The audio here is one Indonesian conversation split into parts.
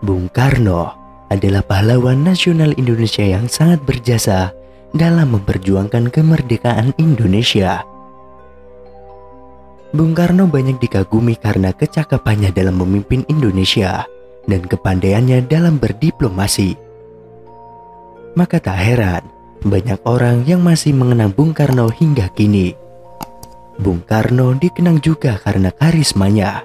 Bung Karno adalah pahlawan nasional Indonesia yang sangat berjasa dalam memperjuangkan kemerdekaan Indonesia. Bung Karno banyak dikagumi karena kecakapannya dalam memimpin Indonesia dan kepandaiannya dalam berdiplomasi. Maka tak heran, banyak orang yang masih mengenang Bung Karno hingga kini. Bung Karno dikenang juga karena karismanya.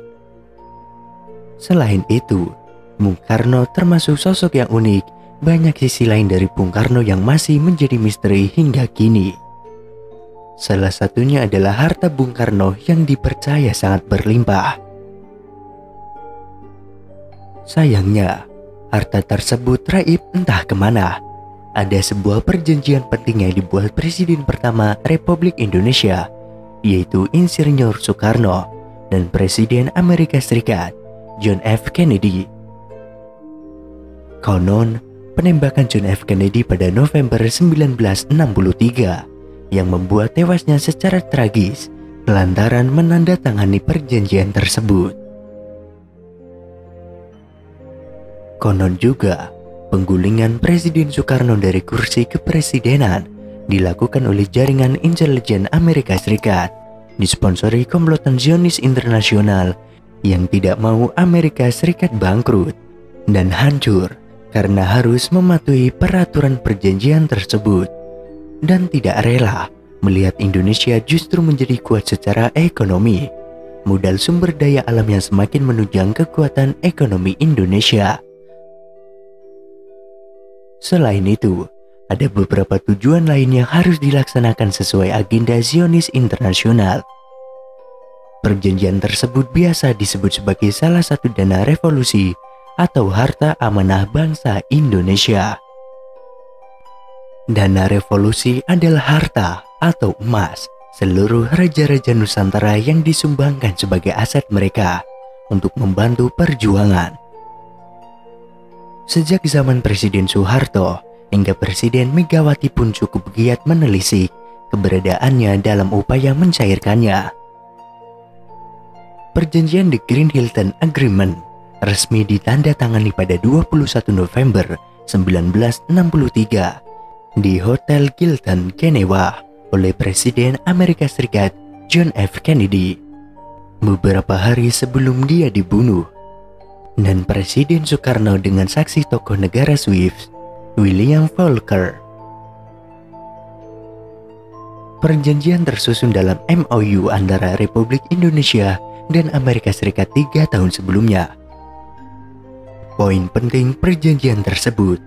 Selain itu, Bung Karno termasuk sosok yang unik. Banyak sisi lain dari Bung Karno yang masih menjadi misteri hingga kini. Salah satunya adalah harta Bung Karno yang dipercaya sangat berlimpah. Sayangnya, harta tersebut raib entah kemana. Ada sebuah perjanjian penting yang dibuat Presiden pertama Republik Indonesia, yaitu Insinyur Soekarno dan Presiden Amerika Serikat John F. Kennedy. Konon, penembakan John F. Kennedy pada November 1963 yang membuat tewasnya secara tragis lantaran menandatangani perjanjian tersebut. Konon juga, penggulingan Presiden Soekarno dari kursi kepresidenan dilakukan oleh jaringan intelijen Amerika Serikat, disponsori komplotan Zionis internasional yang tidak mau Amerika Serikat bangkrut dan hancur karena harus mematuhi peraturan perjanjian tersebut, dan tidak rela melihat Indonesia justru menjadi kuat secara ekonomi, modal sumber daya alam yang semakin menunjang kekuatan ekonomi Indonesia. Selain itu, ada beberapa tujuan lain yang harus dilaksanakan sesuai agenda Zionis internasional. Perjanjian tersebut biasa disebut sebagai salah satu dana revolusi atau harta amanah bangsa Indonesia. Dana revolusi adalah harta atau emas seluruh raja-raja Nusantara yang disumbangkan sebagai aset mereka untuk membantu perjuangan. Sejak zaman Presiden Soeharto hingga Presiden Megawati pun cukup giat menelisik keberadaannya dalam upaya mencairkannya. Perjanjian The Green Hilton Agreement resmi ditandatangani pada 21 November 1963 di Hotel Hilton, Genewa oleh Presiden Amerika Serikat John F. Kennedy beberapa hari sebelum dia dibunuh, dan Presiden Soekarno dengan saksi tokoh negara Swiss William Volcker. Perjanjian tersusun dalam MOU antara Republik Indonesia dan Amerika Serikat 3 tahun sebelumnya. Poin penting perjanjian tersebut,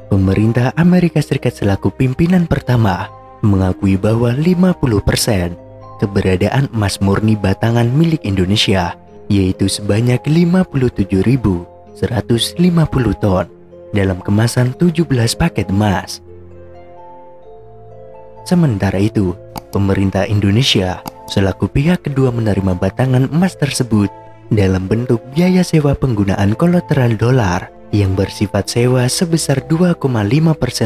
pemerintah Amerika Serikat selaku pimpinan pertama mengakui bahwa 50% keberadaan emas murni batangan milik Indonesia, yaitu sebanyak 57.150 ton dalam kemasan 17 paket emas. Sementara itu, pemerintah Indonesia selaku pihak kedua menerima batangan emas tersebut dalam bentuk biaya sewa penggunaan kolateral dolar yang bersifat sewa sebesar 2,5%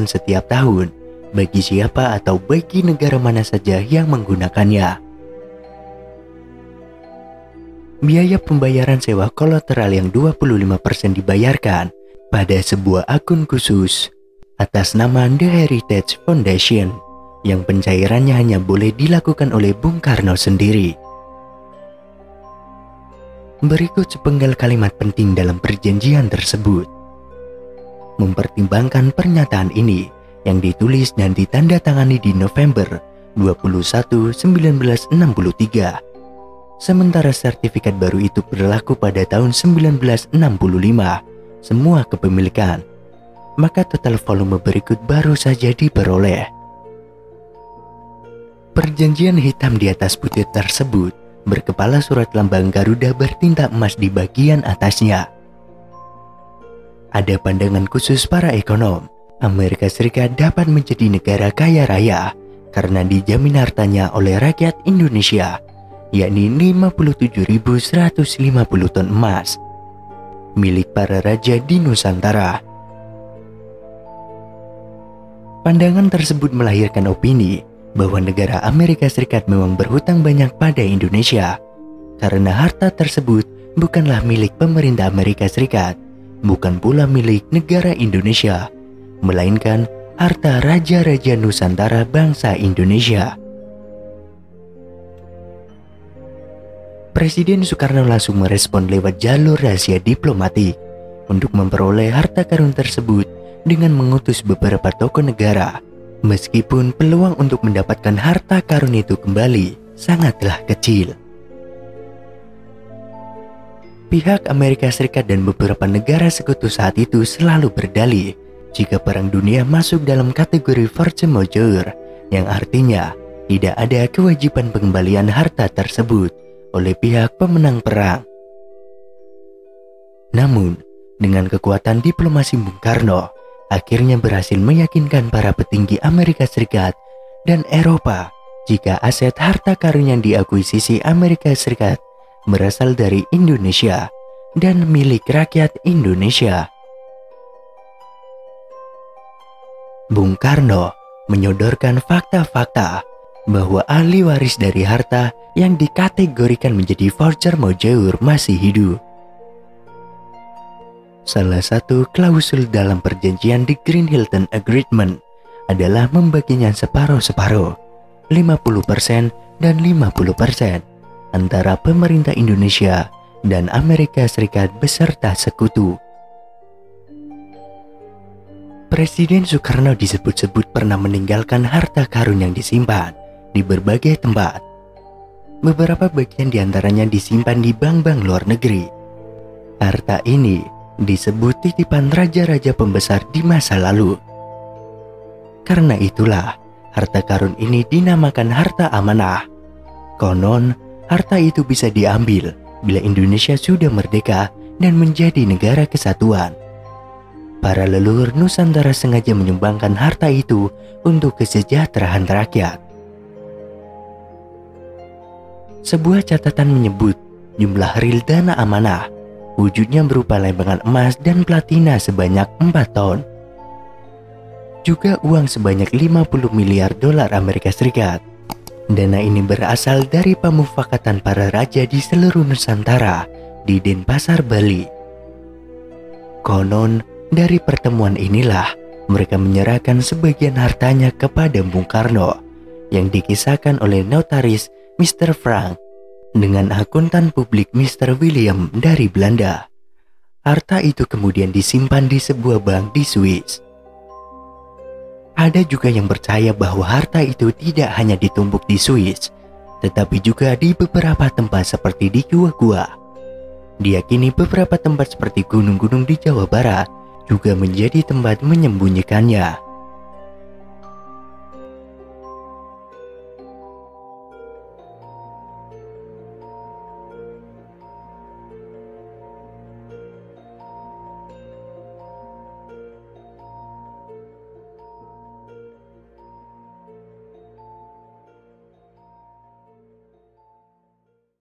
setiap tahun bagi siapa atau bagi negara mana saja yang menggunakannya. Biaya pembayaran sewa kolateral yang 25% dibayarkan pada sebuah akun khusus atas nama The Heritage Foundation yang pencairannya hanya boleh dilakukan oleh Bung Karno sendiri. Berikut sepenggal kalimat penting dalam perjanjian tersebut. Mempertimbangkan pernyataan ini yang ditulis dan ditandatangani di November 21, 1963. Sementara sertifikat baru itu berlaku pada tahun 1965, semua kepemilikan, maka total volume berikut baru saja diperoleh. Perjanjian hitam di atas putih tersebut berkepala surat lambang Garuda bertinta emas di bagian atasnya. Ada pandangan khusus para ekonom, Amerika Serikat dapat menjadi negara kaya raya karena dijamin hartanya oleh rakyat Indonesia, yakni 57.150 ton emas milik para raja di Nusantara. Pandangan tersebut melahirkan opini bahwa negara Amerika Serikat memang berhutang banyak pada Indonesia karena harta tersebut bukanlah milik pemerintah Amerika Serikat, bukan pula milik negara Indonesia, melainkan harta raja-raja Nusantara bangsa Indonesia. Presiden Soekarno langsung merespon lewat jalur rahasia diplomatik untuk memperoleh harta karun tersebut dengan mengutus beberapa tokoh negara, meskipun peluang untuk mendapatkan harta karun itu kembali sangatlah kecil. Pihak Amerika Serikat dan beberapa negara sekutu saat itu selalu berdalih jika Perang Dunia masuk dalam kategori force majeure, yang artinya tidak ada kewajiban pengembalian harta tersebut oleh pihak pemenang perang. Namun, dengan kekuatan diplomasi Bung Karno, akhirnya berhasil meyakinkan para petinggi Amerika Serikat dan Eropa jika aset harta karun yang diakuisisi Amerika Serikat berasal dari Indonesia dan milik rakyat Indonesia. Bung Karno menyodorkan fakta-fakta bahwa ahli waris dari harta yang dikategorikan menjadi force majeure masih hidup. Salah satu klausul dalam perjanjian The Green Hilton Agreement adalah membaginya separuh-separuh, 50% dan 50% antara pemerintah Indonesia dan Amerika Serikat beserta sekutu. Presiden Soekarno disebut-sebut pernah meninggalkan harta karun yang disimpan di berbagai tempat. Beberapa bagian diantaranya disimpan di bank-bank luar negeri. Harta ini disebut titipan raja-raja pembesar di masa lalu. Karena itulah, harta karun ini dinamakan harta amanah. Konon, harta itu bisa diambil bila Indonesia sudah merdeka dan menjadi negara kesatuan. Para leluhur Nusantara sengaja menyumbangkan harta itu untuk kesejahteraan rakyat. Sebuah catatan menyebut jumlah real dana amanah wujudnya berupa lempengan emas dan platina sebanyak 4 ton. Juga uang sebanyak 50 miliar dolar Amerika Serikat. Dana ini berasal dari pemufakatan para raja di seluruh Nusantara di Denpasar, Bali. Konon, dari pertemuan inilah mereka menyerahkan sebagian hartanya kepada Bung Karno yang dikisahkan oleh notaris Mr. Frank dengan akuntan publik Mr. William dari Belanda. Harta itu kemudian disimpan di sebuah bank di Swiss. Ada juga yang percaya bahwa harta itu tidak hanya ditumpuk di Swiss, tetapi juga di beberapa tempat seperti di gua-gua. Diyakini beberapa tempat seperti gunung-gunung di Jawa Barat juga menjadi tempat menyembunyikannya.